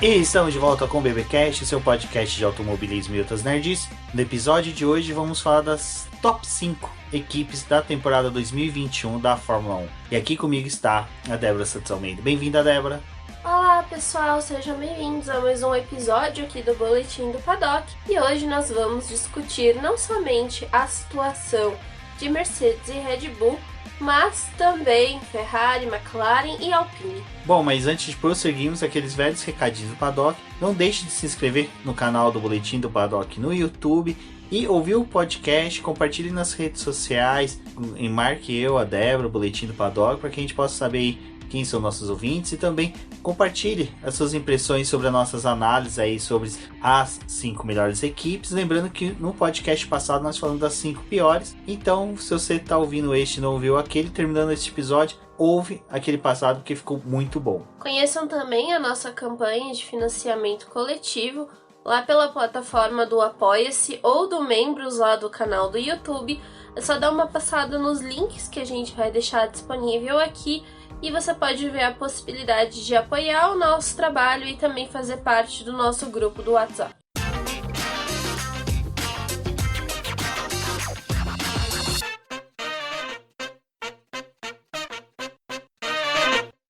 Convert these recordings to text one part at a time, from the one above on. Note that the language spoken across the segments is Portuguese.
E estamos de volta com o BBcast, seu podcast de automobilismo e outras nerds. No episódio de hoje vamos falar das top 5 equipes da temporada 2021 da Fórmula 1. E aqui comigo está a Débora Santos Almeida. Bem-vinda, Débora! Olá pessoal, sejam bem-vindos a mais um episódio aqui do Boletim do Paddock. E hoje nós vamos discutir não somente a situação de Mercedes e Red Bull, mas também Ferrari, McLaren e Alpine. Bom, mas antes de prosseguirmos aqueles velhos recadinhos do Paddock, não deixe de se inscrever no canal do Boletim do Paddock no YouTube e ouvir o podcast, compartilhe nas redes sociais, e marque eu, a Débora, o Boletim do Paddock, para que a gente possa saber aí quem são nossos ouvintes e também compartilhe as suas impressões sobre as nossas análises aí sobre as 5 melhores equipes. Lembrando que no podcast passado nós falamos das 5 piores, então se você está ouvindo este e não ouviu aquele, terminando este episódio, ouve aquele passado que ficou muito bom. Conheçam também a nossa campanha de financiamento coletivo lá pela plataforma do Apoia-se ou do Membros lá do canal do YouTube. É só dar uma passada nos links que a gente vai deixar disponível aqui e você pode ver a possibilidade de apoiar o nosso trabalho e também fazer parte do nosso grupo do WhatsApp.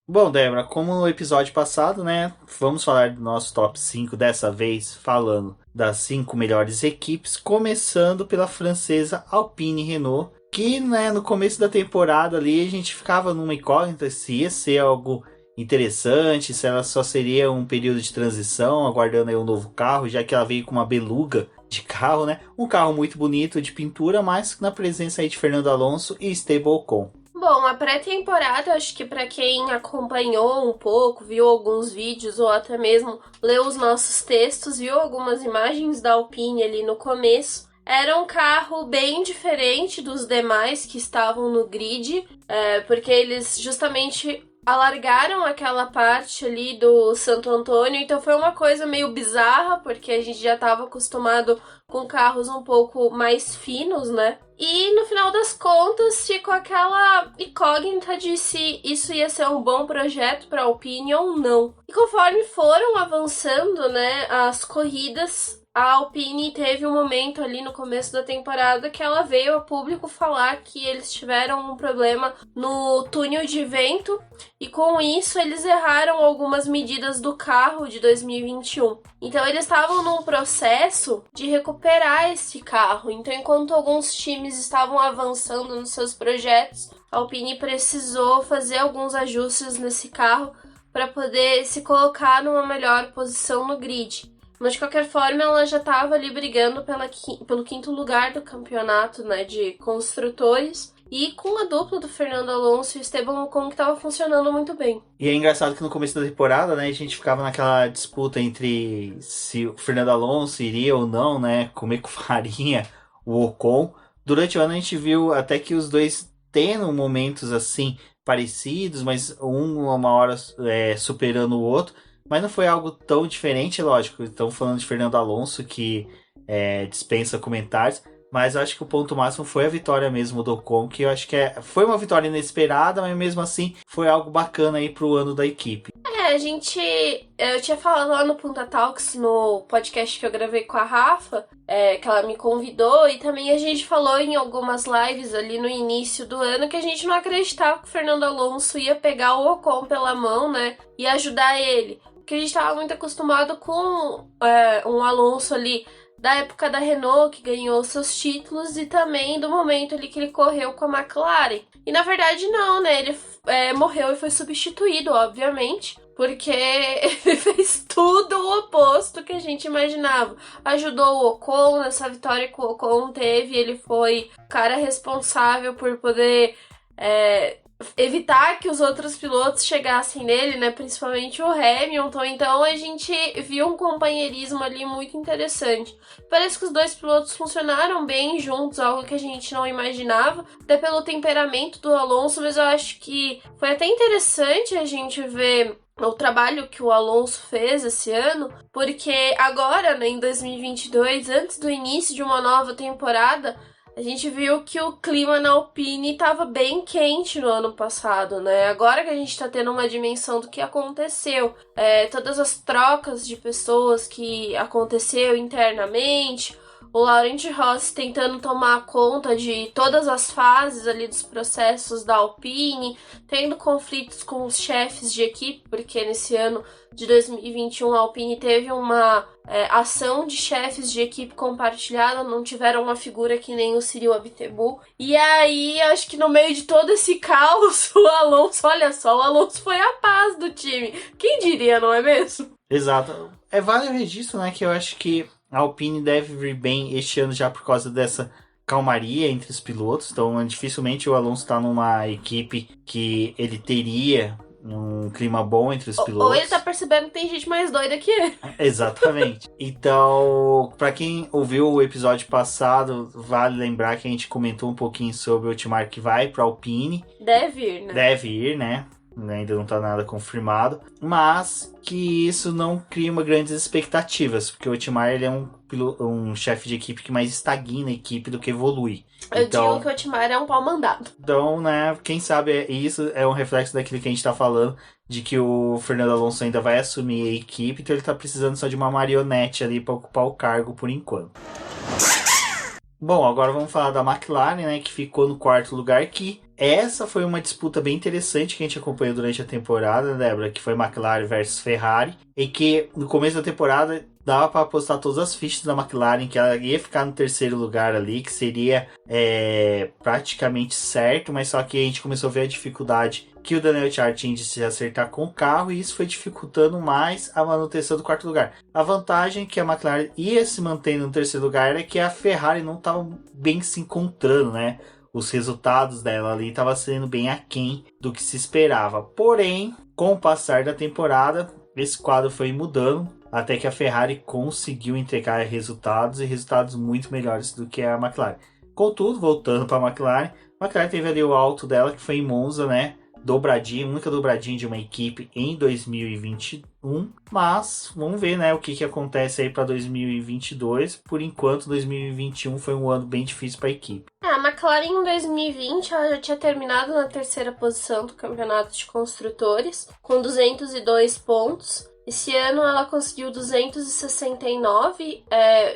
Bom, Débora, como no episódio passado, né, vamos falar do nosso top 5, dessa vez falando das 5 melhores equipes, começando pela francesa Alpine Renault, que, né, no começo da temporada ali a gente ficava numa incógnita se ia ser algo interessante, se ela só seria um período de transição, aguardando aí um novo carro, já que ela veio com uma beluga de carro, né, um carro muito bonito de pintura, mas na presença aí de Fernando Alonso e Esteban Ocon. Bom, a pré-temporada, acho que para quem acompanhou um pouco, viu alguns vídeos ou até mesmo leu os nossos textos, viu algumas imagens da Alpine ali no começo, era um carro bem diferente dos demais que estavam no grid, porque eles justamente alargaram aquela parte ali do Santo Antônio, então foi uma coisa meio bizarra, porque a gente já estava acostumado com carros um pouco mais finos, né? E no final das contas ficou aquela incógnita de se isso ia ser um bom projeto para a Alpine ou não. E conforme foram avançando, né, as corridas, a Alpine teve um momento ali no começo da temporada que ela veio a público falar que eles tiveram um problema no túnel de vento e com isso eles erraram algumas medidas do carro de 2021. Então eles estavam num processo de recuperar esse carro. Então enquanto alguns times estavam avançando nos seus projetos, a Alpine precisou fazer alguns ajustes nesse carro para poder se colocar numa melhor posição no grid. Mas de qualquer forma ela já estava ali brigando pelo 5º lugar do campeonato, né, de construtores, e com a dupla do Fernando Alonso e Esteban Ocon que estava funcionando muito bem. E é engraçado que no começo da temporada, né, a gente ficava naquela disputa entre se o Fernando Alonso iria ou não, né, comer com farinha o Ocon. Durante o ano a gente viu até que os dois tendo momentos assim parecidos, mas uma hora superando o outro. Mas não foi algo tão diferente, lógico. Estamos falando de Fernando Alonso, que dispensa comentários. Mas eu acho que o ponto máximo foi a vitória mesmo do Ocon, que eu acho que foi uma vitória inesperada, mas mesmo assim foi algo bacana aí pro ano da equipe. Eu tinha falado lá no Punta Talks, no podcast que eu gravei com a Rafa, que ela me convidou, e também a gente falou em algumas lives ali no início do ano que a gente não acreditava que o Fernando Alonso ia pegar o Ocon pela mão, né, e ajudar ele. Porque a gente estava muito acostumado com um Alonso ali da época da Renault, que ganhou seus títulos, e também do momento ali que ele correu com a McLaren. E na verdade não, né? Ele morreu e foi substituído, obviamente, porque ele fez tudo o oposto que a gente imaginava. Ajudou o Ocon nessa vitória que o Ocon teve, ele foi o cara responsável por poder evitar que os outros pilotos chegassem nele, né, principalmente o Hamilton. Então a gente viu um companheirismo ali muito interessante. Parece que os dois pilotos funcionaram bem juntos, algo que a gente não imaginava, até pelo temperamento do Alonso, mas eu acho que foi até interessante a gente ver o trabalho que o Alonso fez esse ano, porque agora, né, em 2022, antes do início de uma nova temporada, a gente viu que o clima na Alpine estava bem quente no ano passado, né? Agora que a gente está tendo uma dimensão do que aconteceu, todas as trocas de pessoas que aconteceu internamente, o Laurent Rossi tentando tomar conta de todas as fases ali dos processos da Alpine, tendo conflitos com os chefes de equipe, porque nesse ano de 2021 a Alpine teve uma ação de chefes de equipe compartilhada, não tiveram uma figura que nem o Cyril Abiteboul. E aí, acho que no meio de todo esse caos, o Alonso, olha só, o Alonso foi a paz do time. Quem diria, não é mesmo? Exato. Vale o registro, né, que eu acho que a Alpine deve vir bem este ano já por causa dessa calmaria entre os pilotos. Então, dificilmente o Alonso está numa equipe que ele teria um clima bom entre os pilotos. Ou ele tá percebendo que tem gente mais doida que ele. Exatamente. Então, para quem ouviu o episódio passado, vale lembrar que a gente comentou um pouquinho sobre o Otmar que vai para a Alpine. Deve ir, né? Deve ir, né? Ainda não está nada confirmado, mas que isso não cria uma grandes expectativas, porque o Otmar ele é um chefe de equipe que mais estagna a equipe do que evolui. Eu digo que o Otmar é um pau mandado. Então, né, quem sabe isso é um reflexo daquilo que a gente está falando, de que o Fernando Alonso ainda vai assumir a equipe, então ele está precisando só de uma marionete ali para ocupar o cargo por enquanto. Bom, agora vamos falar da McLaren, né, que ficou no quarto lugar, que essa foi uma disputa bem interessante que a gente acompanhou durante a temporada, né, Débora, que foi McLaren versus Ferrari, e que no começo da temporada dava para apostar todas as fichas da McLaren, que ela ia ficar no terceiro lugar ali, que seria praticamente certo, mas só que a gente começou a ver a dificuldade que o Daniel Ricciardo tinha de se acertar com o carro, e isso foi dificultando mais a manutenção do quarto lugar. A vantagem que a McLaren ia se mantendo no terceiro lugar era que a Ferrari não estava bem se encontrando, né? Os resultados dela ali estavam sendo bem aquém do que se esperava. Porém, com o passar da temporada, esse quadro foi mudando, até que a Ferrari conseguiu entregar resultados, e resultados muito melhores do que a McLaren. Contudo, voltando para a McLaren teve ali o alto dela, que foi em Monza, né? Dobradinha, única dobradinha de uma equipe em 2021, mas vamos ver, né, o que acontece aí para 2022. Por enquanto, 2021 foi um ano bem difícil para a equipe. A McLaren em 2020 ela já tinha terminado na terceira posição do campeonato de construtores, com 202 pontos. Esse ano ela conseguiu 269,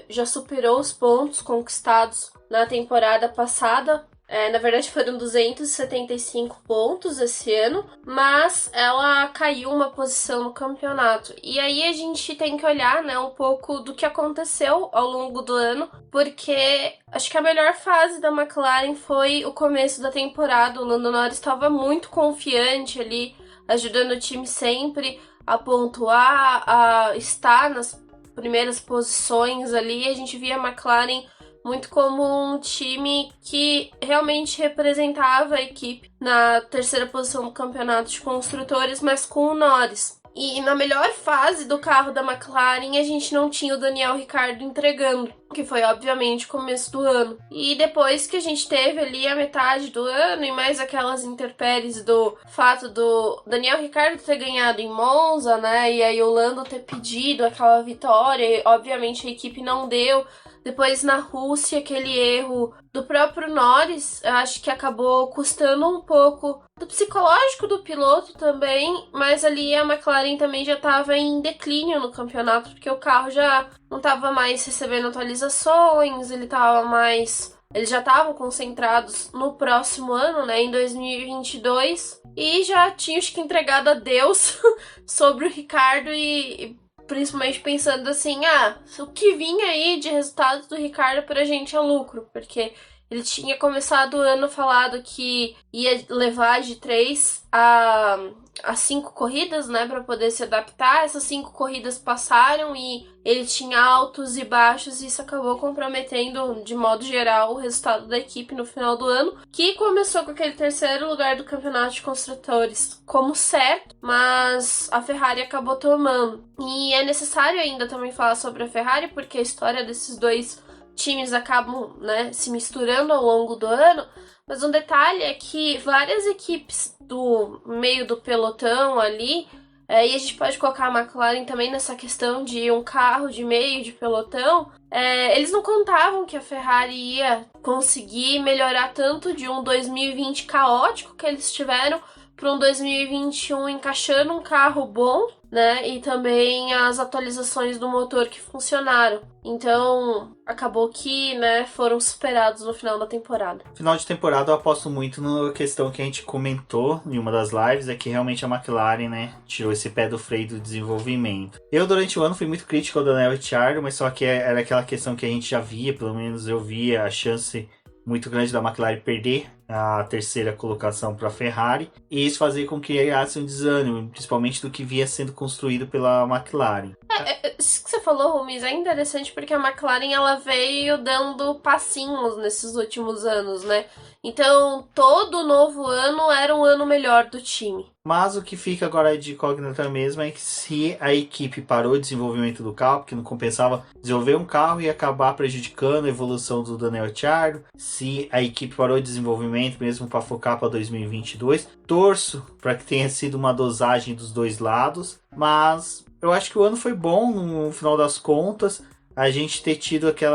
já superou os pontos conquistados na temporada passada. Na verdade foram 275 pontos esse ano, mas ela caiu uma posição no campeonato. E aí a gente tem que olhar, né, um pouco do que aconteceu ao longo do ano, porque acho que a melhor fase da McLaren foi o começo da temporada. O Lando Norris estava muito confiante ali, ajudando o time sempre a pontuar, a estar nas primeiras posições ali. A gente via a McLaren muito como um time que realmente representava a equipe na terceira posição do campeonato de construtores, mas com o Norris. E na melhor fase do carro da McLaren, a gente não tinha o Daniel Ricciardo entregando, que foi obviamente o começo do ano. E depois que a gente teve ali a metade do ano e mais aquelas intempéries do fato do Daniel Ricciardo ter ganhado em Monza, né, e aí o Lando ter pedido aquela vitória, e obviamente a equipe não deu. Depois na Rússia, aquele erro do próprio Norris, eu acho que acabou custando um pouco do psicológico do piloto também, mas ali a McLaren também já estava em declínio no campeonato, porque o carro já não estava mais recebendo atualizações, eles já estavam concentrados no próximo ano, né, em 2022, e já tinham acho que entregado a Deus sobre o Ricciardo e principalmente pensando assim, o que vinha aí de resultados do Ricciardo pra gente é lucro, porque ele tinha começado o ano falado que ia levar de 3 a 5 corridas, né, para poder se adaptar. Essas 5 corridas passaram e ele tinha altos e baixos, e isso acabou comprometendo, de modo geral, o resultado da equipe no final do ano, que começou com aquele terceiro lugar do campeonato de construtores como certo, mas a Ferrari acabou tomando. E é necessário ainda também falar sobre a Ferrari, porque a história desses dois times acabam, né, se misturando ao longo do ano, mas um detalhe é que várias equipes do meio do pelotão ali E a gente pode colocar a McLaren também nessa questão de um carro de meio de pelotão. Eles não contavam que a Ferrari ia conseguir melhorar tanto de um 2020 caótico que eles tiveram para um 2021 encaixando um carro bom, né? E também as atualizações do motor que funcionaram. Então, acabou que, né, foram superados no final da temporada. Final de temporada eu aposto muito na questão que a gente comentou em uma das lives, é que realmente a McLaren, né, tirou esse pé do freio do desenvolvimento. Eu, durante o ano, fui muito crítico ao Daniel Ricciardo, mas só que era aquela questão que a gente já via, pelo menos eu via a chance muito grande da McLaren perder a terceira colocação para a Ferrari, e isso fazia com que criasse um desânimo, principalmente do que via sendo construído pela McLaren. Isso que você falou, Rumis, é interessante porque a McLaren ela veio dando passinhos nesses últimos anos, né? Então, todo novo ano era um ano melhor do time. Mas o que fica agora de incógnita mesmo é que se a equipe parou o desenvolvimento do carro, porque não compensava desenvolver um carro e acabar prejudicando a evolução do Daniel Ricciardo, se a equipe parou o desenvolvimento mesmo para focar para 2022, torço para que tenha sido uma dosagem dos dois lados, mas eu acho que o ano foi bom no final das contas. A gente ter tido aquele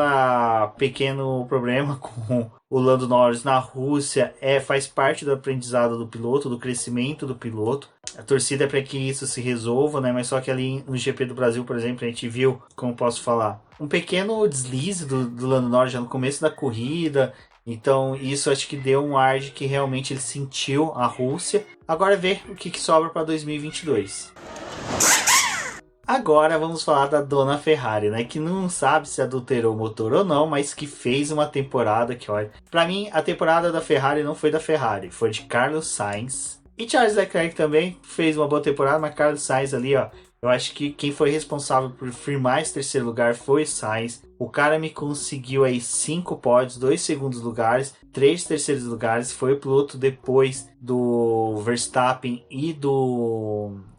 pequeno problema com o Lando Norris na Rússia faz parte do aprendizado do piloto, do crescimento do piloto. A torcida é para que isso se resolva, né? Mas só que ali no GP do Brasil, por exemplo, a gente viu, como posso falar, um pequeno deslize do Lando Norris já no começo da corrida. Então isso acho que deu um ar de que realmente ele sentiu a Rússia. Agora ver o que sobra para 2022. Agora vamos falar da dona Ferrari, né? Que não sabe se adulterou o motor ou não, mas que fez uma temporada que, olha... Pra mim, a temporada da Ferrari não foi da Ferrari, foi de Carlos Sainz. E Charles Leclerc também fez uma boa temporada, mas Carlos Sainz ali, ó... Eu acho que quem foi responsável por firmar esse terceiro lugar foi Sainz. O cara me conseguiu aí 5 pódios, 2 segundos lugares, 3 terceiros lugares. Foi o piloto depois do Verstappen e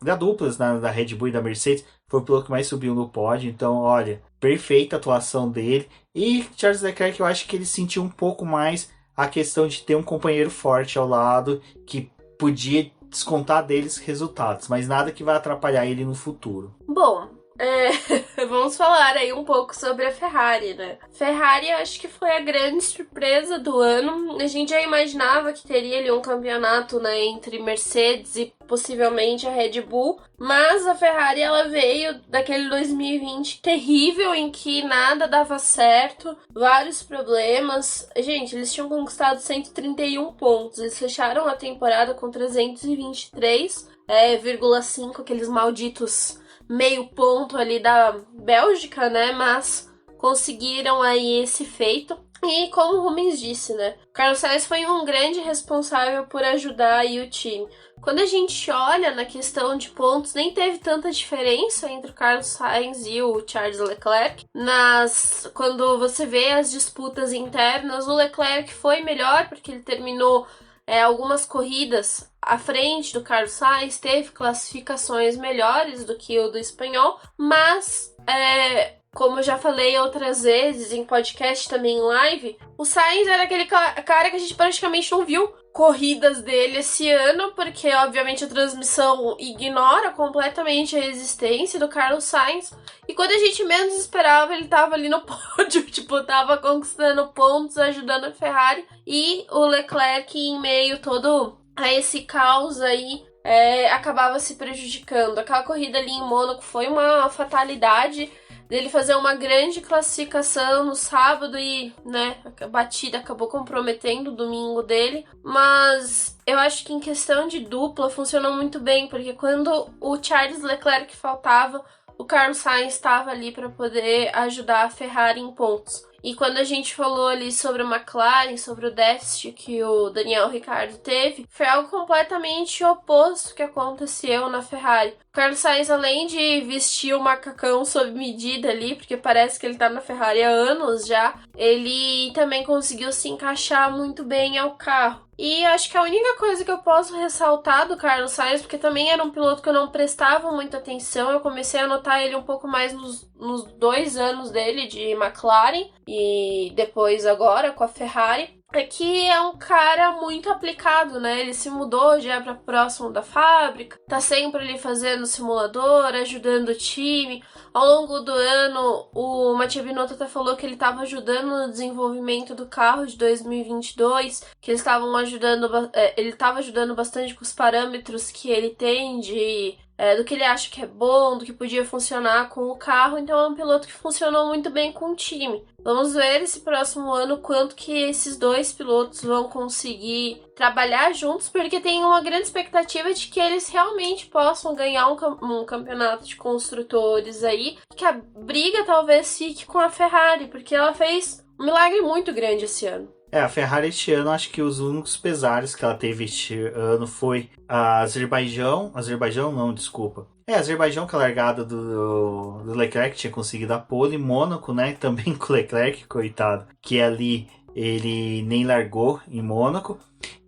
da duplas da Red Bull e da Mercedes. Foi o piloto que mais subiu no pódio. Então, olha, perfeita atuação dele. E Charles Leclerc, eu acho que ele sentiu um pouco mais a questão de ter um companheiro forte ao lado que podia descontar deles resultados, mas nada que vai atrapalhar ele no futuro. Bom, vamos falar aí um pouco sobre a Ferrari, né? Ferrari eu acho que foi a grande surpresa do ano. A gente já imaginava que teria ali um campeonato, né, entre Mercedes e possivelmente a Red Bull, mas a Ferrari ela veio daquele 2020 terrível em que nada dava certo, vários problemas. Gente, eles tinham conquistado 131 pontos, eles fecharam a temporada com 323,5, aqueles malditos meio ponto ali da Bélgica, né? Mas conseguiram aí esse feito. E como o Rubens disse, né? Carlos Sainz foi um grande responsável por ajudar aí o time. Quando a gente olha na questão de pontos, nem teve tanta diferença entre o Carlos Sainz e o Charles Leclerc. Quando você vê as disputas internas, o Leclerc foi melhor porque ele terminou algumas corridas à frente do Carlos Sainz, teve classificações melhores do que o do espanhol, mas como eu já falei outras vezes em podcast, também em live, o Sainz era aquele cara que a gente praticamente não viu corridas dele esse ano, porque obviamente a transmissão ignora completamente a existência do Carlos Sainz, e quando a gente menos esperava ele tava ali no pódio, tipo, tava conquistando pontos, ajudando a Ferrari, e o Leclerc em meio todo a esse caos aí acabava se prejudicando. Aquela corrida ali em Mônaco foi uma fatalidade dele fazer uma grande classificação no sábado e, né, a batida acabou comprometendo o domingo dele, mas eu acho que em questão de dupla funcionou muito bem, porque quando o Charles Leclerc faltava, o Carlos Sainz estava ali para poder ajudar a Ferrari em pontos. E quando a gente falou ali sobre a McLaren, sobre o déficit que o Daniel Ricciardo teve, foi algo completamente oposto que aconteceu na Ferrari. O Carlos Sainz, além de vestir o macacão sob medida ali, porque parece que ele tá na Ferrari há anos já, ele também conseguiu se encaixar muito bem ao carro. E acho que a única coisa que eu posso ressaltar do Carlos Sainz, porque também era um piloto que eu não prestava muita atenção, eu comecei a notar ele um pouco mais nos 2 anos dele de McLaren e depois agora com a Ferrari, é que é um cara muito aplicado, né? Ele se mudou já para próximo da fábrica, tá sempre ali fazendo simulador, ajudando o time. Ao longo do ano, o Mattia Binotto até falou que ele estava ajudando no desenvolvimento do carro de 2022, que eles estavam ajudando, ele estava ajudando bastante com os parâmetros que ele tem do que ele acha que é bom, do que podia funcionar com o carro. Então é um piloto que funcionou muito bem com o time. Vamos ver esse próximo ano quanto que esses dois pilotos vão conseguir trabalhar juntos, porque tem uma grande expectativa de que eles realmente possam ganhar um campeonato de construtores aí, que a briga talvez fique com a Ferrari, porque ela fez um milagre muito grande esse ano. A Ferrari este ano, acho que os únicos pesares que ela teve este ano foi a Azerbaijão não, desculpa. A Azerbaijão, que a largada do Leclerc tinha conseguido a pole, Mônaco, né, também com o Leclerc, coitado, que ali ele nem largou em Mônaco.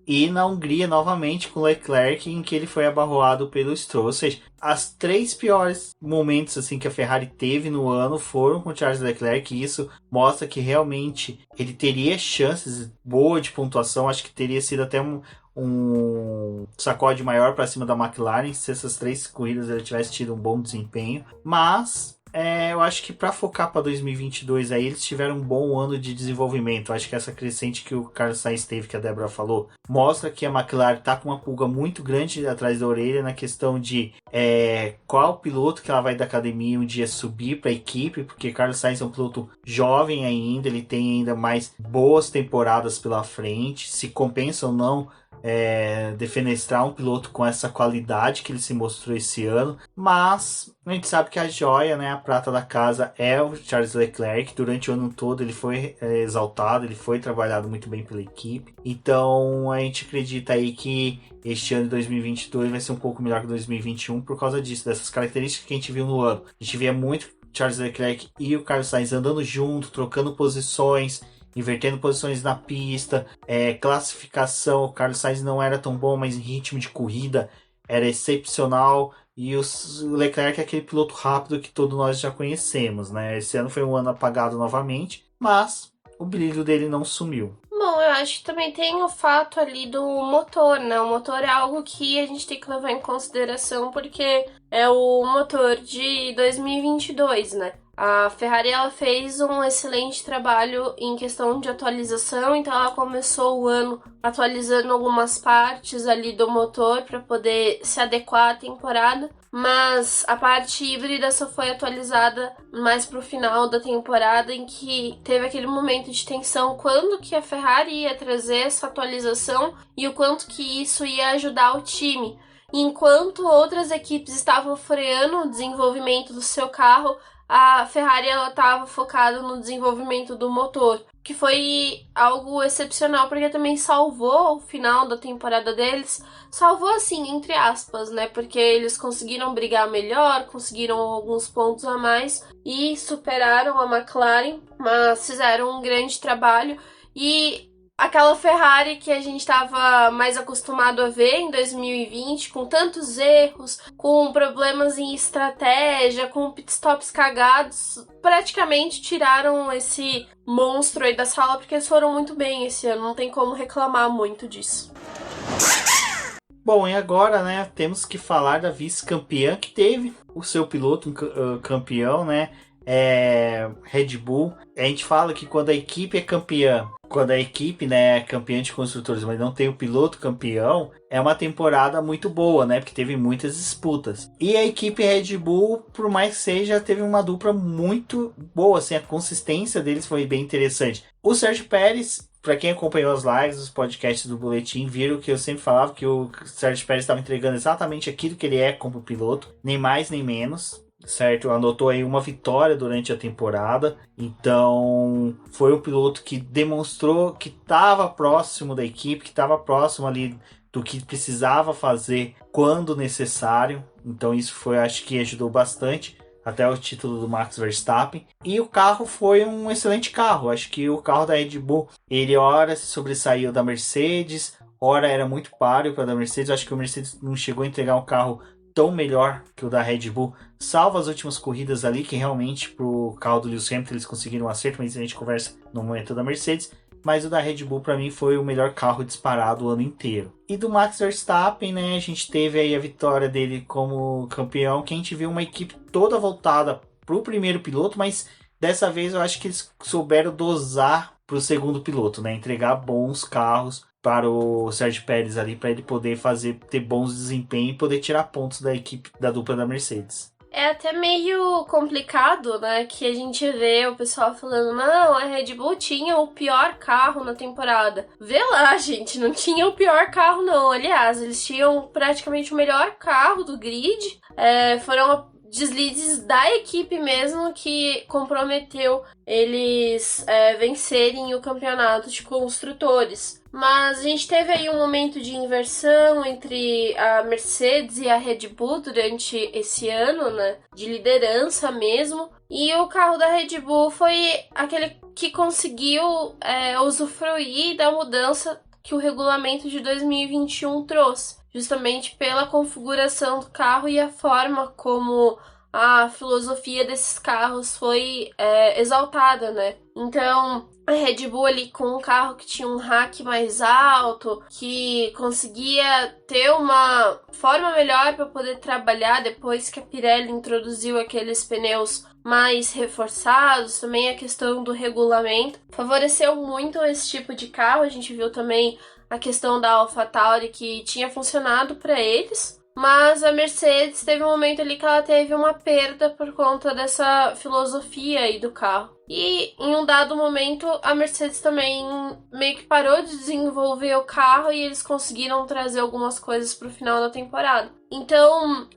E na Hungria, novamente, com o Leclerc, em que ele foi abarroado pelo Stroll. Ou seja, as 3 piores momentos assim, que a Ferrari teve no ano foram com o Charles Leclerc. E isso mostra que realmente ele teria chances boas de pontuação. Acho que teria sido até um sacode maior para cima da McLaren se essas 3 corridas ele tivesse tido um bom desempenho. Mas eu acho que para focar para 2022 aí, eles tiveram um bom ano de desenvolvimento. Eu acho que essa crescente que o Carlos Sainz teve, que a Débora falou, mostra que a McLaren está com uma pulga muito grande atrás da orelha na questão de qual piloto que ela vai da academia um dia subir para a equipe, porque Carlos Sainz é um piloto jovem ainda, ele tem ainda mais boas temporadas pela frente, se compensa ou não defenestrar um piloto com essa qualidade que ele se mostrou esse ano, mas a gente sabe que a joia, né, a prata da casa é o Charles Leclerc. Durante o ano todo ele foi exaltado, ele foi trabalhado muito bem pela equipe, então a gente acredita aí que este ano de 2022 vai ser um pouco melhor que 2021 por causa disso, dessas características que a gente viu no ano. A gente via muito Charles Leclerc e o Carlos Sainz andando junto, trocando posições, invertendo posições na pista, classificação. O Carlos Sainz não era tão bom, mas em ritmo de corrida era excepcional. E o Leclerc é aquele piloto rápido que todos nós já conhecemos, né? Esse ano foi um ano apagado novamente, mas o brilho dele não sumiu. Bom, eu acho que também tem o fato ali do motor, né? O motor é algo que a gente tem que levar em consideração, porque é o motor de 2022, né? A Ferrari ela fez um excelente trabalho em questão de atualização, então ela começou o ano atualizando algumas partes ali do motor para poder se adequar à temporada, mas a parte híbrida só foi atualizada mais pro final da temporada, em que teve aquele momento de tensão quando que a Ferrari ia trazer essa atualização e o quanto que isso ia ajudar o time. Enquanto outras equipes estavam freando o desenvolvimento do seu carro, a Ferrari estava focada no desenvolvimento do motor, que foi algo excepcional, porque também salvou o final da temporada deles. Salvou assim, entre aspas, né? Porque eles conseguiram brigar melhor, conseguiram alguns pontos a mais e superaram a McLaren, mas fizeram um grande trabalho. E aquela Ferrari que a gente estava mais acostumado a ver em 2020, com tantos erros, com problemas em estratégia, com pitstops cagados, praticamente tiraram esse monstro aí da sala, porque eles foram muito bem esse ano, não tem como reclamar muito disso. Bom, e agora, né, temos que falar da vice-campeã, que teve o seu piloto campeão, né, Red Bull. A gente fala que quando a equipe é campeã, quando a equipe, né, é campeã de construtores, mas não tem o piloto campeão, é uma temporada muito boa, né, porque teve muitas disputas. E a equipe Red Bull, por mais que seja, teve uma dupla muito boa, assim, a consistência deles foi bem interessante. O Sérgio Pérez, para quem acompanhou as lives, os podcasts do Boletim, viram que eu sempre falava que o Sérgio Pérez estava entregando exatamente aquilo que ele é como piloto, nem mais nem menos. Certo, anotou aí uma vitória durante a temporada, então foi um piloto que demonstrou que estava próximo da equipe, que estava próximo ali do que precisava fazer quando necessário, então isso foi, acho que ajudou bastante até o título do Max Verstappen. E o carro foi um excelente carro, acho que o carro da Red Bull, ele ora se sobressaiu da Mercedes, ora era muito páreo para a da Mercedes. Acho que o Mercedes não chegou a entregar um carro tão melhor que o da Red Bull, salvo as últimas corridas ali, que realmente pro carro do Lewis Hamilton eles conseguiram um acerto, mas a gente conversa no momento da Mercedes. mas o da Red Bull para mim foi o melhor carro disparado o ano inteiro. E do Max Verstappen, né, a gente teve aí a vitória dele como campeão, que a gente viu uma equipe toda voltada pro primeiro piloto, mas dessa vez eu acho que eles souberam dosar pro segundo piloto, né, entregar bons carros para o Sérgio Pérez ali, para ele poder ter bons desempenhos e poder tirar pontos da equipe, da dupla da Mercedes. É até meio complicado, né, que a gente vê o pessoal falando, não, a Red Bull tinha o pior carro na temporada. Vê lá, gente, não tinha o pior carro não. Aliás, eles tinham praticamente o melhor carro do grid. Foram deslizes da equipe mesmo que comprometeu eles vencerem o campeonato de construtores. Mas a gente teve aí um momento de inversão entre a Mercedes e a Red Bull durante esse ano, né? De liderança mesmo. E o carro da Red Bull foi aquele que conseguiu usufruir da mudança que o regulamento de 2021 trouxe. Justamente pela configuração do carro e a forma como a filosofia desses carros foi exaltada, né? Então, a Red Bull ali com um carro que tinha um rack mais alto, que conseguia ter uma forma melhor para poder trabalhar depois que a Pirelli introduziu aqueles pneus mais reforçados, também a questão do regulamento favoreceu muito esse tipo de carro. A gente viu também a questão da AlphaTauri que tinha funcionado para eles, mas a Mercedes teve um momento ali que ela teve uma perda por conta dessa filosofia aí do carro. E em um dado momento a Mercedes também meio que parou de desenvolver o carro e eles conseguiram trazer algumas coisas para o final da temporada. Então,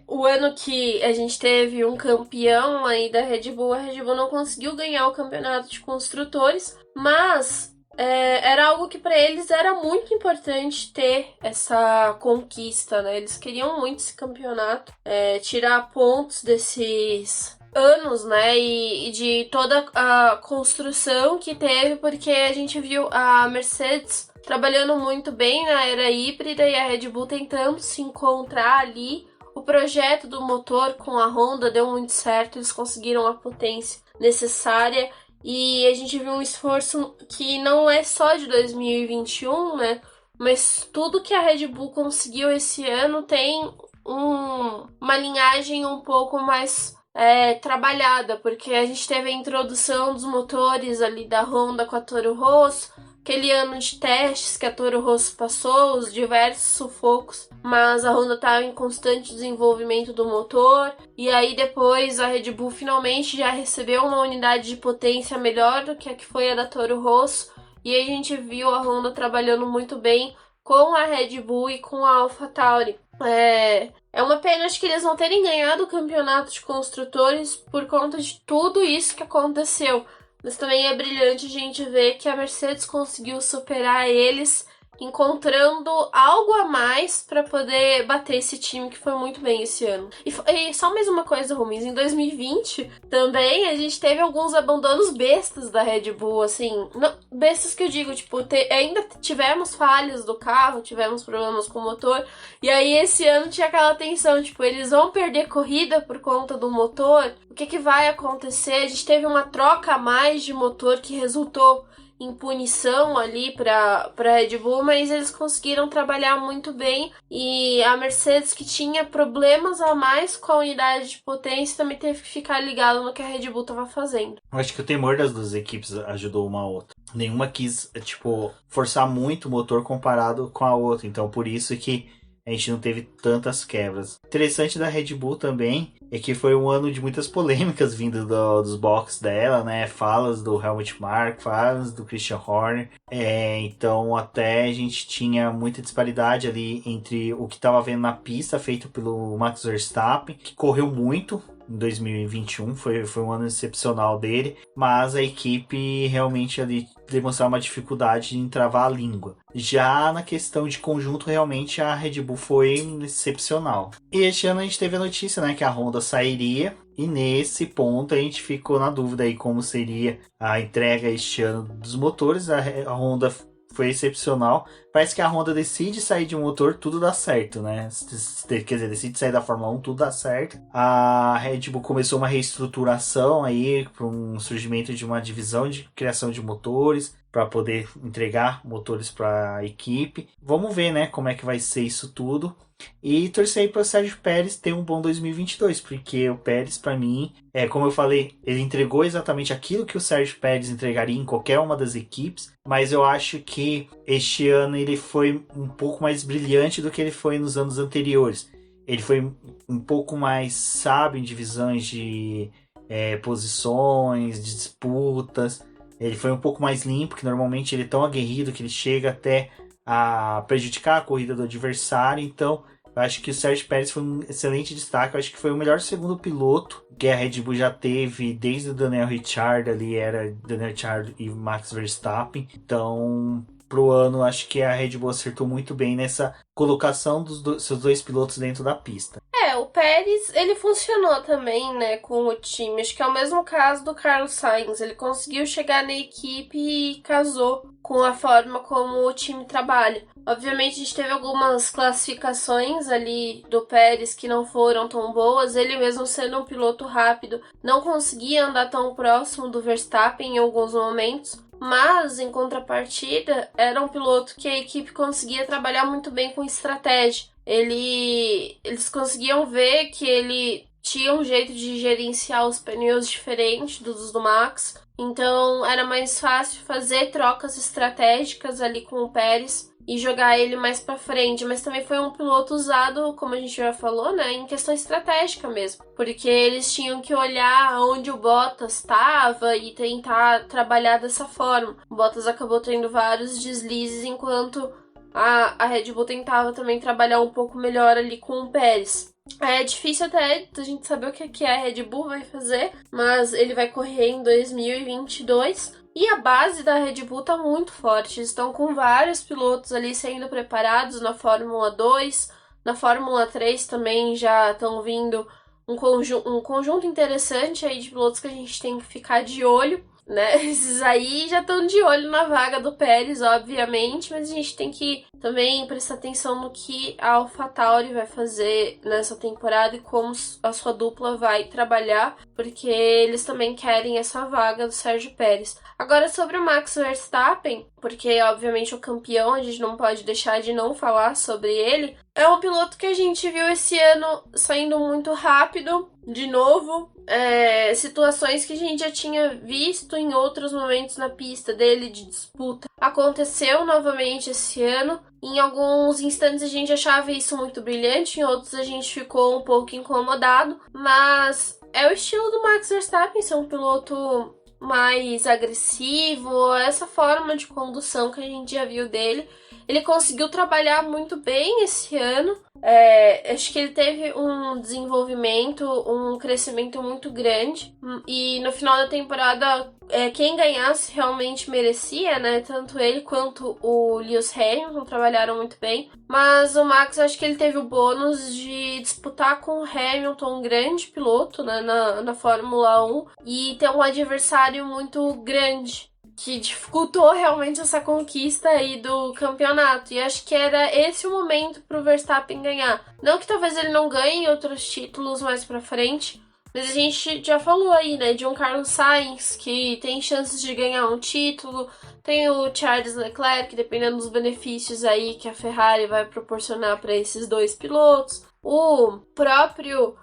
o ano que a gente teve um campeão aí da Red Bull, a Red Bull não conseguiu ganhar o campeonato de construtores, mas era algo que para eles era muito importante ter essa conquista, né? Eles queriam muito esse campeonato, tirar pontos desses anos, né? E de toda a construção que teve, porque a gente viu a Mercedes trabalhando muito bem na era híbrida e a Red Bull tentando se encontrar ali. O projeto do motor com a Honda deu muito certo, eles conseguiram a potência necessária. E a gente viu um esforço que não é só de 2021, né? Mas tudo que a Red Bull conseguiu esse ano tem uma linhagem um pouco mais trabalhada, porque a gente teve a introdução dos motores ali da Honda com a Toro Rosso, aquele ano de testes que a Toro Rosso passou, os diversos sufocos, mas a Honda estava em constante desenvolvimento do motor, e aí depois a Red Bull finalmente já recebeu uma unidade de potência melhor do que a que foi a da Toro Rosso, e aí a gente viu a Honda trabalhando muito bem com a Red Bull e com a AlphaTauri. É uma pena que eles não terem ganhado o campeonato de construtores por conta de tudo isso que aconteceu. Mas também é brilhante a gente ver que a Mercedes conseguiu superar eles, encontrando algo a mais para poder bater esse time que foi muito bem esse ano. E só mais uma coisa, Rumins, em 2020 também a gente teve alguns abandonos bestas da Red Bull, assim, não, bestas que eu digo, tipo, ainda tivemos falhas do carro, tivemos problemas com o motor, e aí esse ano tinha aquela tensão, tipo, eles vão perder corrida por conta do motor, o que vai acontecer? A gente teve uma troca a mais de motor que resultou em punição ali para Red Bull, mas eles conseguiram trabalhar muito bem, e a Mercedes, que tinha problemas a mais com a unidade de potência, também teve que ficar ligado no que a Red Bull estava fazendo. Eu acho que o temor das duas equipes ajudou uma a outra. Nenhuma quis, forçar muito o motor comparado com a outra, então por isso que a gente não teve tantas quebras. Interessante da Red Bull também é que foi um ano de muitas polêmicas vindo dos boxes dela, né? Falas do Helmut Marko, falas do Christian Horner. Então até a gente tinha muita disparidade ali entre o que estava vendo na pista, feito pelo Max Verstappen, que correu muito em 2021, foi um ano excepcional dele, mas a equipe realmente ali demonstrava uma dificuldade em travar a língua. Já na questão de conjunto, realmente a Red Bull foi excepcional. E este ano a gente teve a notícia, né, que a Honda sairia, e nesse ponto a gente ficou na dúvida aí como seria a entrega este ano dos motores. A Honda foi excepcional. Parece que a Honda decide sair de um motor, tudo dá certo, né? Quer dizer, decide sair da Fórmula 1, tudo dá certo. A Red Bull começou uma reestruturação aí para um surgimento de uma divisão de criação de motores para poder entregar motores para a equipe. Vamos ver, né, como é que vai ser isso tudo. E torcer aí para o Sérgio Pérez ter um bom 2022, porque o Pérez, para mim, como eu falei, ele entregou exatamente aquilo que o Sérgio Pérez entregaria em qualquer uma das equipes, mas eu acho que este ano ele foi um pouco mais brilhante do que ele foi nos anos anteriores. Ele foi um pouco mais sábio em divisões de posições, de disputas. Ele foi um pouco mais limpo, que normalmente ele é tão aguerrido que ele chega até a prejudicar a corrida do adversário. Então, eu acho que o Sérgio Pérez foi um excelente destaque. Eu acho que foi o melhor segundo piloto que a Red Bull já teve desde o Daniel Ricciardo ali, era Daniel Ricciardo e Max Verstappen. Então, pro ano, acho que a Red Bull acertou muito bem nessa colocação dos seus dois pilotos dentro da pista. O Pérez, ele funcionou também, né, com o time. Acho que é o mesmo caso do Carlos Sainz. Ele conseguiu chegar na equipe e casou com a forma como o time trabalha. Obviamente, a gente teve algumas classificações ali do Pérez que não foram tão boas. Ele mesmo sendo um piloto rápido, não conseguia andar tão próximo do Verstappen em alguns momentos. Mas, em contrapartida, era um piloto que a equipe conseguia trabalhar muito bem com estratégia. Eles conseguiam ver que ele tinha um jeito de gerenciar os pneus diferente dos do Max. Então, era mais fácil fazer trocas estratégicas ali com o Pérez e jogar ele mais pra frente. Mas também foi um piloto usado, como a gente já falou, né, em questão estratégica mesmo. Porque eles tinham que olhar onde o Bottas estava e tentar trabalhar dessa forma. O Bottas acabou tendo vários deslizes, enquanto a Red Bull tentava também trabalhar um pouco melhor ali com o Pérez. É difícil até a gente saber o que a Red Bull vai fazer, mas ele vai correr em 2022. E a base da Red Bull tá muito forte. Estão com vários pilotos ali sendo preparados na Fórmula 2. Na Fórmula 3 também já estão vindo um conjunto interessante aí de pilotos que a gente tem que ficar de olho, né? Esses aí já estão de olho na vaga do Pérez, obviamente, mas a gente tem que também prestar atenção no que a AlphaTauri vai fazer nessa temporada e como a sua dupla vai trabalhar, porque eles também querem essa vaga do Sérgio Pérez. Agora, sobre o Max Verstappen, porque obviamente o campeão, a gente não pode deixar de não falar sobre ele, é um piloto que a gente viu esse ano saindo muito rápido, de novo, situações que a gente já tinha visto em outros momentos na pista dele de disputa. Aconteceu novamente esse ano. Em alguns instantes a gente achava isso muito brilhante, em outros a gente ficou um pouco incomodado, mas é o estilo do Max Verstappen ser um piloto mais agressivo, essa forma de condução que a gente já viu dele. Ele conseguiu trabalhar muito bem esse ano. Acho que ele teve um desenvolvimento, um crescimento muito grande. E no final da temporada, quem ganhasse realmente merecia, né? Tanto ele quanto o Lewis Hamilton trabalharam muito bem. Mas o Max, acho que ele teve o bônus de disputar com o Hamilton, um grande piloto, né, na Fórmula 1. E ter um adversário muito grande, que dificultou realmente essa conquista aí do campeonato. E acho que era esse o momento pro Verstappen ganhar. Não que talvez ele não ganhe outros títulos mais pra frente, mas a gente já falou aí, né, de um Carlos Sainz que tem chances de ganhar um título. Tem o Charles Leclerc, dependendo dos benefícios aí que a Ferrari vai proporcionar para esses dois pilotos. O próprio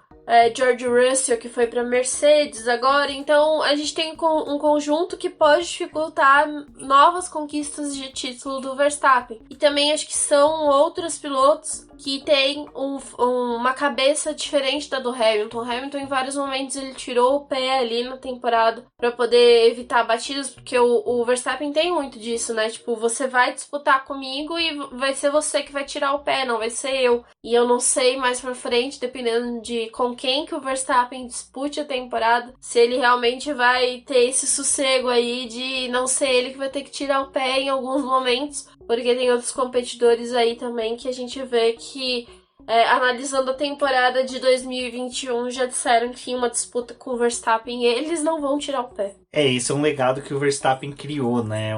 George Russell, que foi para Mercedes agora. Então a gente tem um conjunto que pode dificultar novas conquistas de título do Verstappen. E também acho que são outros pilotos que têm uma cabeça diferente da do Hamilton. O Hamilton, em vários momentos, ele tirou o pé ali na temporada para poder evitar batidas, porque o Verstappen tem muito disso, né? Tipo, você vai disputar comigo e vai ser você que vai tirar o pé, não vai ser eu. E eu não sei mais pra frente, dependendo de com quem que o Verstappen dispute a temporada, se ele realmente vai ter esse sossego aí de não ser ele que vai ter que tirar o pé em alguns momentos, porque tem outros competidores aí também que a gente vê que analisando a temporada de 2021, já disseram que em uma disputa com o Verstappen, eles não vão tirar o pé. Isso é um legado que o Verstappen criou, né?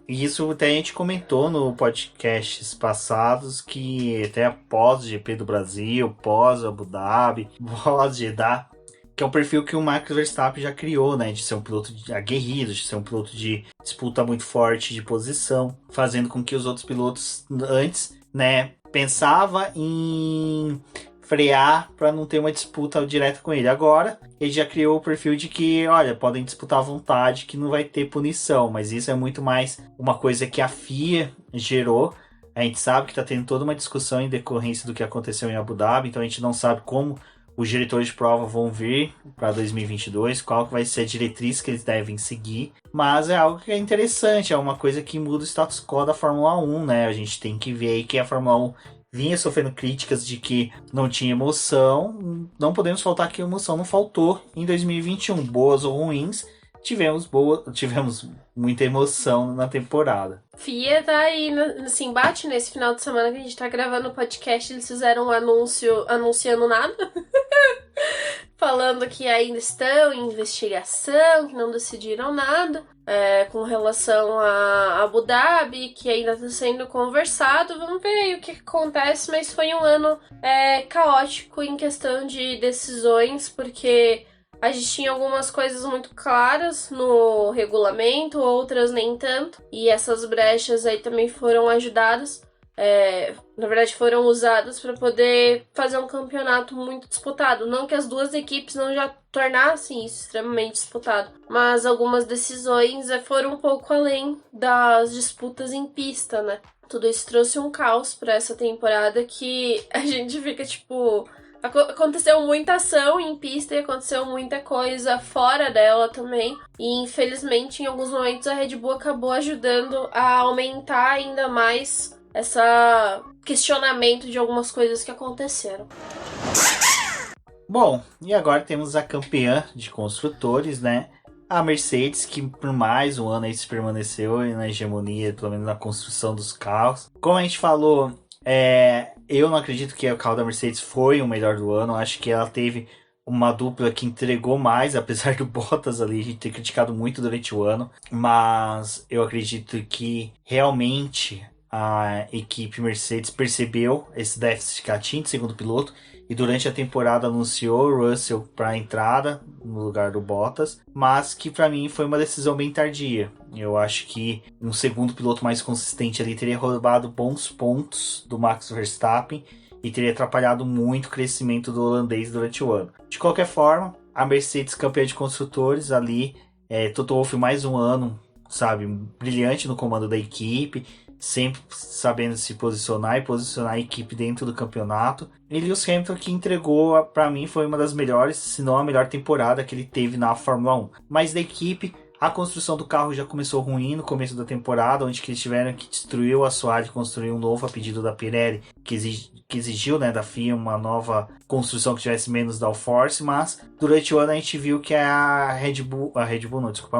E isso até a gente comentou no podcasts passados, que até após o GP do Brasil, pós Abu Dhabi, pós Jeddah, que é um perfil que o Max Verstappen já criou, né? De ser um piloto aguerrido, de ser um piloto de disputa muito forte de posição, fazendo com que os outros pilotos antes, né, pensava em frear para não ter uma disputa direta com ele. Agora, ele já criou o perfil de que, olha, podem disputar à vontade, que não vai ter punição, mas isso é muito mais uma coisa que a FIA gerou. A gente sabe que está tendo toda uma discussão em decorrência do que aconteceu em Abu Dhabi, então a gente não sabe como os diretores de prova vão vir para 2022, qual que vai ser a diretriz que eles devem seguir, mas é algo que é interessante, é uma coisa que muda o status quo da Fórmula 1, né? A gente tem que ver aí que a Fórmula 1 vinha sofrendo críticas de que não tinha emoção, não podemos faltar que a emoção não faltou em 2021, boas ou ruins, tivemos muita emoção na temporada. FIA tá aí nesse embate nesse final de semana que a gente tá gravando o podcast. Eles fizeram um anúncio anunciando nada. Falando que ainda estão em investigação, que não decidiram nada com relação a Abu Dhabi, que ainda está sendo conversado. Vamos ver aí o que acontece, mas foi um ano caótico em questão de decisões, porque a gente tinha algumas coisas muito claras no regulamento, outras nem tanto. E essas brechas aí também foram ajudadas. Na verdade, foram usadas para poder fazer um campeonato muito disputado. Não que as duas equipes não já tornassem isso extremamente disputado, mas algumas decisões foram um pouco além das disputas em pista, né? Tudo isso trouxe um caos para essa temporada que a gente fica tipo... Aconteceu muita ação em pista e aconteceu muita coisa fora dela também. E infelizmente, em alguns momentos, a Red Bull acabou ajudando a aumentar ainda mais esse questionamento de algumas coisas que aconteceram. Bom, e agora temos a campeã de construtores, né? A Mercedes, que por mais um ano aí se permaneceu na hegemonia, pelo menos na construção dos carros. Como a gente falou, eu não acredito que o carro da Mercedes foi o melhor do ano. Acho que ela teve uma dupla que entregou mais, apesar do Bottas ali, a gente ter criticado muito durante o ano. Mas eu acredito que realmente a equipe Mercedes percebeu esse déficit que ela tinha de segundo piloto e durante a temporada anunciou o Russell para a entrada no lugar do Bottas, mas que para mim foi uma decisão bem tardia. Eu acho que um segundo piloto mais consistente ali teria roubado bons pontos do Max Verstappen e teria atrapalhado muito o crescimento do holandês durante o ano. De qualquer forma, a Mercedes campeã de construtores ali, Toto Wolff mais um ano, sabe, brilhante no comando da equipe, sempre sabendo se posicionar e posicionar a equipe dentro do campeonato. E Lewis Hamilton, que entregou, para mim, foi uma das melhores, se não a melhor temporada que ele teve na Fórmula 1. Mas da equipe, a construção do carro já começou ruim no começo da temporada, onde eles tiveram que destruir o assoalho e construir um novo a pedido da Pirelli, que exigiu, né, da FIA uma nova construção que tivesse menos downforce, mas durante o ano a gente viu que a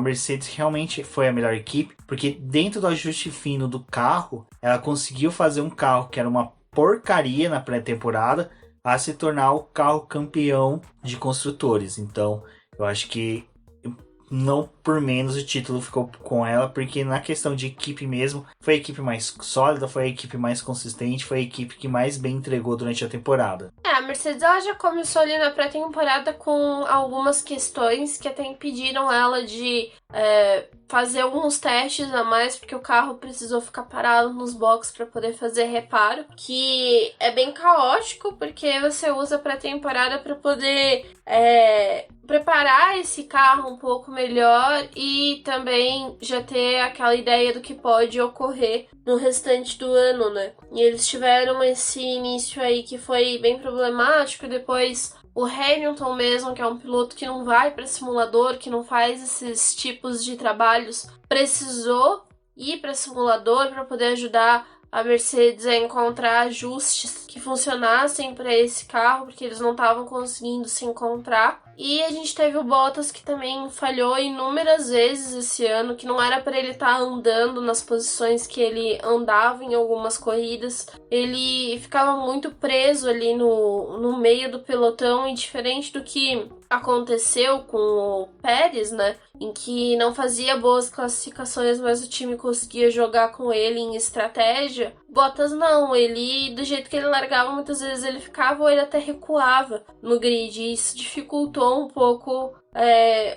Mercedes realmente foi a melhor equipe, porque dentro do ajuste fino do carro, ela conseguiu fazer um carro que era uma porcaria na pré-temporada a se tornar o carro campeão de construtores. Então, eu acho que não por menos o título ficou com ela, porque na questão de equipe mesmo, foi a equipe mais sólida, foi a equipe mais consistente, foi a equipe que mais bem entregou durante a temporada. A Mercedes ela já começou ali na pré-temporada com algumas questões que até impediram ela de fazer alguns testes a mais, porque o carro precisou ficar parado nos boxes para poder fazer reparo, que é bem caótico, porque você usa a pré-temporada para poder preparar esse carro um pouco melhor e também já ter aquela ideia do que pode ocorrer no restante do ano, né? E eles tiveram esse início aí que foi bem problemático, depois o Hamilton mesmo, que é um piloto que não vai para simulador, que não faz esses tipos de trabalhos, precisou ir para simulador para poder ajudar a Mercedes a encontrar ajustes que funcionassem para esse carro, porque eles não estavam conseguindo se encontrar. E a gente teve o Bottas, que também falhou inúmeras vezes esse ano, que não era para ele estar andando nas posições que ele andava em algumas corridas. Ele ficava muito preso ali no meio do pelotão, e diferente do que aconteceu com o Pérez, né, em que não fazia boas classificações, mas o time conseguia jogar com ele em estratégia. Bottas não, ele, do jeito que ele largava, muitas vezes ele ficava ou ele até recuava no grid, e isso dificultou um pouco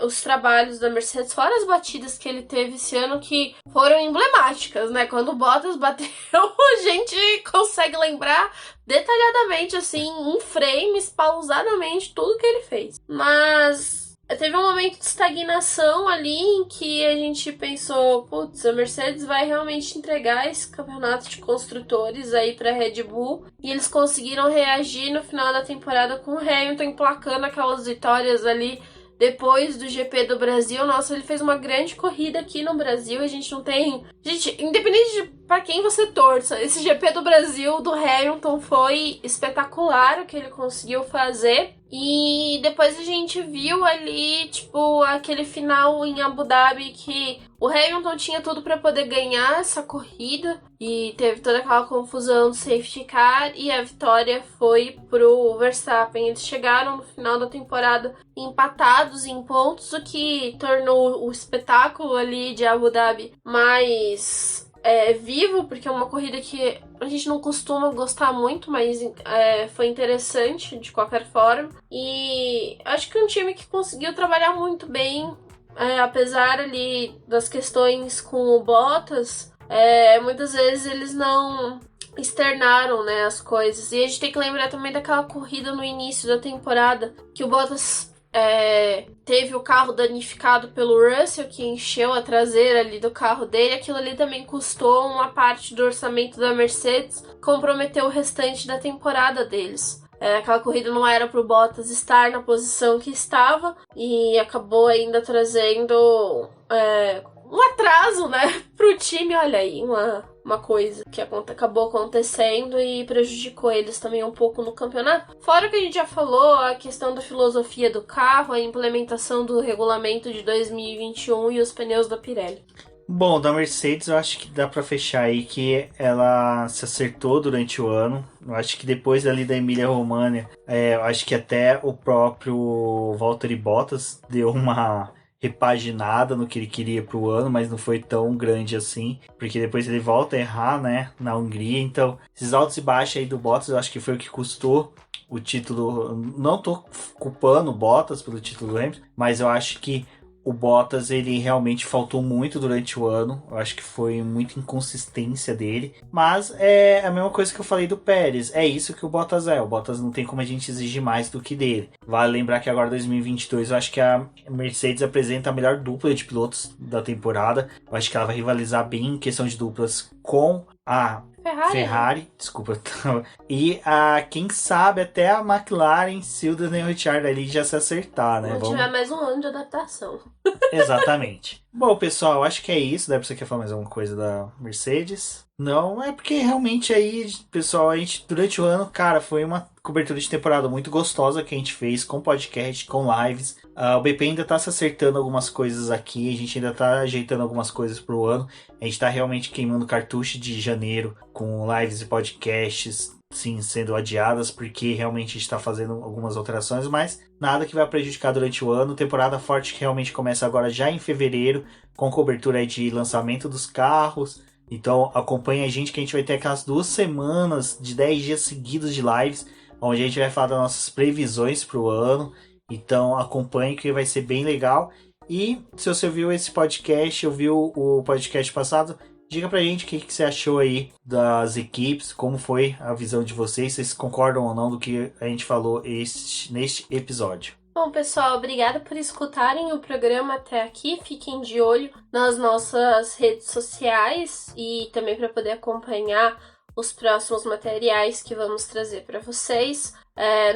os trabalhos da Mercedes, fora as batidas que ele teve esse ano, que foram emblemáticas, né? Quando o Bottas bateu, a gente consegue lembrar detalhadamente, assim, em frames, pausadamente, tudo que ele fez. Mas teve um momento de estagnação ali em que a gente pensou, putz, a Mercedes vai realmente entregar esse campeonato de construtores aí pra Red Bull, e eles conseguiram reagir no final da temporada com o Hamilton emplacando aquelas vitórias ali depois do GP do Brasil. Nossa, ele fez uma grande corrida aqui no Brasil. A gente não tem... Gente, independente de pra quem você torça, esse GP do Brasil do Hamilton foi espetacular o que ele conseguiu fazer. E depois a gente viu ali, tipo, aquele final em Abu Dhabi que o Hamilton tinha tudo para poder ganhar essa corrida e teve toda aquela confusão do safety car, e a vitória foi pro Verstappen. Eles chegaram no final da temporada empatados em pontos, o que tornou o espetáculo ali de Abu Dhabi mais vivo, porque é uma corrida que a gente não costuma gostar muito, mas foi interessante de qualquer forma. E acho que é um time que conseguiu trabalhar muito bem, apesar ali das questões com o Bottas. Muitas vezes eles não externaram, né, as coisas. E a gente tem que lembrar também daquela corrida no início da temporada que o Bottas teve o carro danificado pelo Russell, que encheu a traseira ali do carro dele. Aquilo ali também custou uma parte do orçamento da Mercedes, comprometeu o restante da temporada deles. Aquela corrida não era pro Bottas estar na posição que estava, e acabou ainda trazendo um atraso, né, pro time. Olha aí, uma coisa que acabou acontecendo e prejudicou eles também um pouco no campeonato. Fora que a gente já falou, a questão da filosofia do carro, a implementação do regulamento de 2021 e os pneus da Pirelli. Bom, da Mercedes eu acho que dá pra fechar aí que ela se acertou durante o ano. Eu acho que depois ali da Emília-Romagna, eu acho que até o próprio Valtteri Bottas deu uma repaginada no que ele queria pro ano, mas não foi tão grande assim, porque depois ele volta a errar, né, na Hungria. Então, esses altos e baixos aí do Bottas, eu acho que foi o que custou o título. Não tô culpando o Bottas pelo título do Hamilton, mas eu acho que o Bottas, ele realmente faltou muito durante o ano. Eu acho que foi muita inconsistência dele. Mas é a mesma coisa que eu falei do Pérez. É isso que o Bottas é. O Bottas não tem como a gente exigir mais do que dele. Vale lembrar que agora, 2022, eu acho que a Mercedes apresenta a melhor dupla de pilotos da temporada. Eu acho que ela vai rivalizar bem em questão de duplas com a Ferrari, desculpa. E quem sabe até a McLaren, se o Daniel Ricciardo ali já se acertar, né? Vamos tiver mais um ano de adaptação. Exatamente. Bom, pessoal, acho que é isso. Deve ser que falar mais alguma coisa da Mercedes. Não, é porque realmente aí, pessoal, a gente durante o ano, cara, foi uma cobertura de temporada muito gostosa que a gente fez com podcast, com lives. O BP ainda tá se acertando algumas coisas aqui, a gente ainda tá ajeitando algumas coisas pro ano. A gente tá realmente queimando cartucho de janeiro com lives e podcasts, sim, sendo adiadas, porque realmente a gente está fazendo algumas alterações, mas nada que vai prejudicar durante o ano. Temporada forte que realmente começa agora já em fevereiro, com cobertura aí de lançamento dos carros. Então acompanha a gente que a gente vai ter aquelas 2 semanas de 10 dias seguidos de lives, onde a gente vai falar das nossas previsões para o ano. Então acompanhe que vai ser bem legal. E se você viu esse podcast, ouviu o podcast passado, diga pra gente o que você achou aí das equipes, como foi a visão de vocês, se vocês concordam ou não do que a gente falou neste episódio. Bom, pessoal, obrigada por escutarem o programa até aqui. Fiquem de olho nas nossas redes sociais e também para poder acompanhar os próximos materiais que vamos trazer para vocês,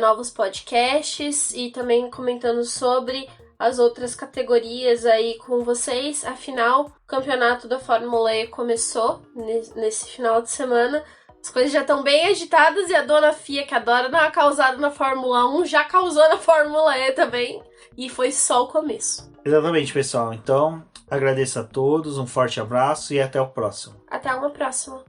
novos podcasts e também comentando sobre as outras categorias aí com vocês. Afinal, o campeonato da Fórmula E começou nesse final de semana. As coisas já estão bem agitadas e a dona Fia, que adora dar uma causada na Fórmula 1, já causou na Fórmula E também. E foi só o começo. Exatamente, pessoal. Então, agradeço a todos, um forte abraço e até o próximo. Até uma próxima.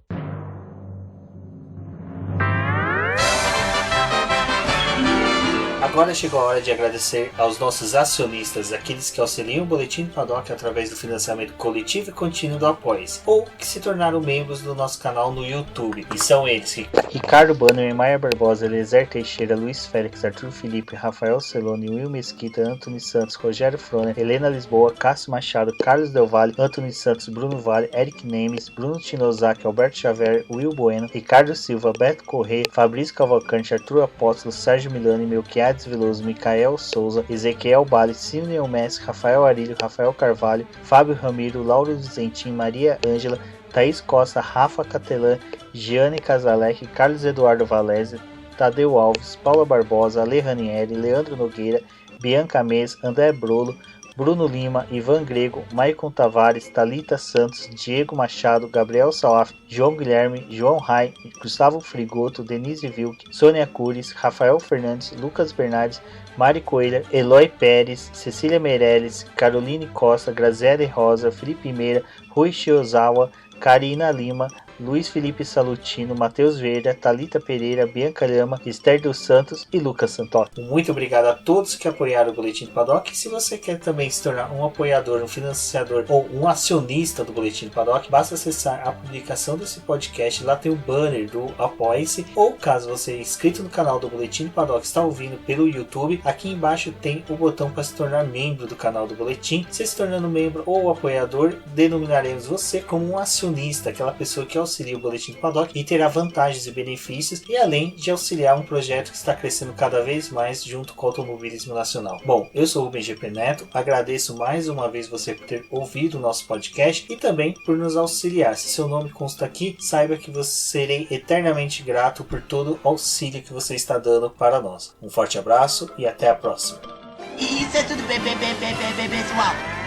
Agora chegou a hora de agradecer aos nossos acionistas, aqueles que auxiliam o Boletim do Paddock através do financiamento coletivo e contínuo do Apoia-se, ou que se tornaram membros do nosso canal no YouTube. E são eles: Ricardo Banner, Maia Barbosa, Eliezer Teixeira, Luiz Félix, Arthur Felipe, Rafael Celone, Will Mesquita, Antony Santos, Rogério Froner, Helena Lisboa, Cássio Machado, Carlos Del Valle, Antony Santos, Bruno Vale, Eric Nemes, Bruno Tinozaki, Alberto Xavier, Will Bueno, Ricardo Silva, Beto Corrêa, Fabrício Cavalcante, Arthur Apóstolo, Sérgio Milani, Melquiades Veloso, Micael Souza, Ezequiel Bale, Silneu Messi, Rafael Arilho, Rafael Carvalho, Fábio Ramiro, Lauro Vizentim, Maria Ângela, Thaís Costa, Rafa Catelã, Giane Casalec, Carlos Eduardo Valese, Tadeu Alves, Paula Barbosa, Ale Ranieri, Leandro Nogueira, Bianca Mês, André Brolo, Bruno Lima, Ivan Grego, Maicon Tavares, Thalita Santos, Diego Machado, Gabriel Salaf, João Guilherme, João Rai, Gustavo Frigoto, Denise Vilk, Sônia Cures, Rafael Fernandes, Lucas Bernardes, Mari Coelha, Eloy Pérez, Cecília Meirelles, Caroline Costa, Graziele Rosa, Felipe Meira, Rui Shiozawa, Karina Lima, Luiz Felipe Salutino, Matheus Vieira, Thalita Pereira, Bianca Lama, Esther dos Santos e Lucas Santoro. Muito obrigado a todos que apoiaram o Boletim do Paddock. E se você quer também se tornar um apoiador, um financiador ou um acionista do Boletim do Paddock, basta acessar a publicação desse podcast. Lá tem o banner do Apoie-se. Ou caso você é inscrito no canal do Boletim do Paddock, está ouvindo pelo YouTube, aqui embaixo tem o botão para se tornar membro do canal do Boletim. Se tornando membro ou apoiador, denominaremos você como um acionista, aquela pessoa que auxilia o Boletim do Paddock e terá vantagens e benefícios, e além de auxiliar um projeto que está crescendo cada vez mais junto com o automobilismo nacional. Bom, eu sou o Rubem GP Neto, agradeço mais uma vez você por ter ouvido o nosso podcast e também por nos auxiliar. Se seu nome consta aqui, saiba que você serei eternamente grato por todo o auxílio que você está dando para nós. Um forte abraço e até a próxima. Isso é tudo, pessoal.